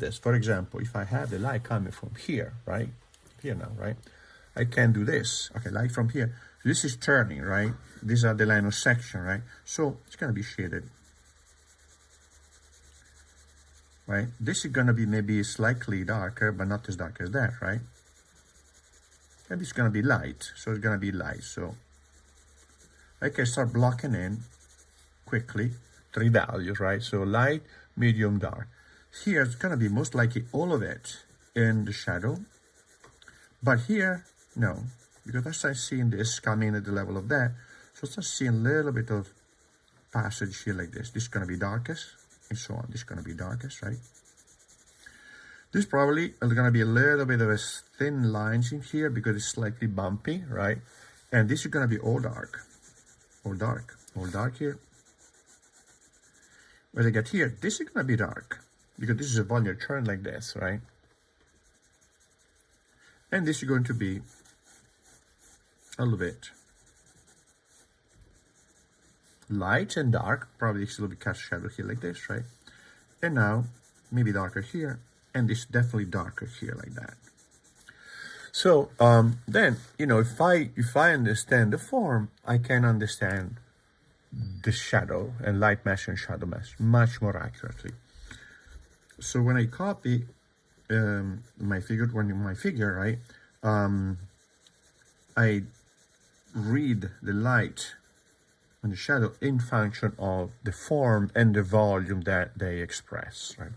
this. For example, if I have the light coming from here, right? Here now, right? I can do this. Okay, light from here. This is turning, right? These are the line of section, right? So it's gonna be shaded. Right? This is gonna be maybe slightly darker, but not as dark as that, right? And it's gonna be light, so it's gonna be light. So I can start blocking in quickly 3 values, right? So light, medium, dark. Here it's gonna be most likely all of it in the shadow, but here, no, because I start seeing this coming at the level of that, so I start seeing a little bit of passage here like this. This is gonna be darkest, and so on. This is gonna be darkest, right? This probably is gonna be a little bit of a thin lines in here because it's slightly bumpy, right? And this is gonna be all dark, all dark, all dark here. When I get here, this is gonna be dark because this is a volume turn like this, right? And this is going to be a little bit light and dark, probably it's a little bit cast shadow here like this, right? And now maybe darker here, and this definitely darker here like that. So then, you know, if I understand the form, I can understand the shadow and light mesh and shadow mesh much more accurately. So when I copy my figure, right, I read the light and the shadow in function of the form and the volume that they express, right?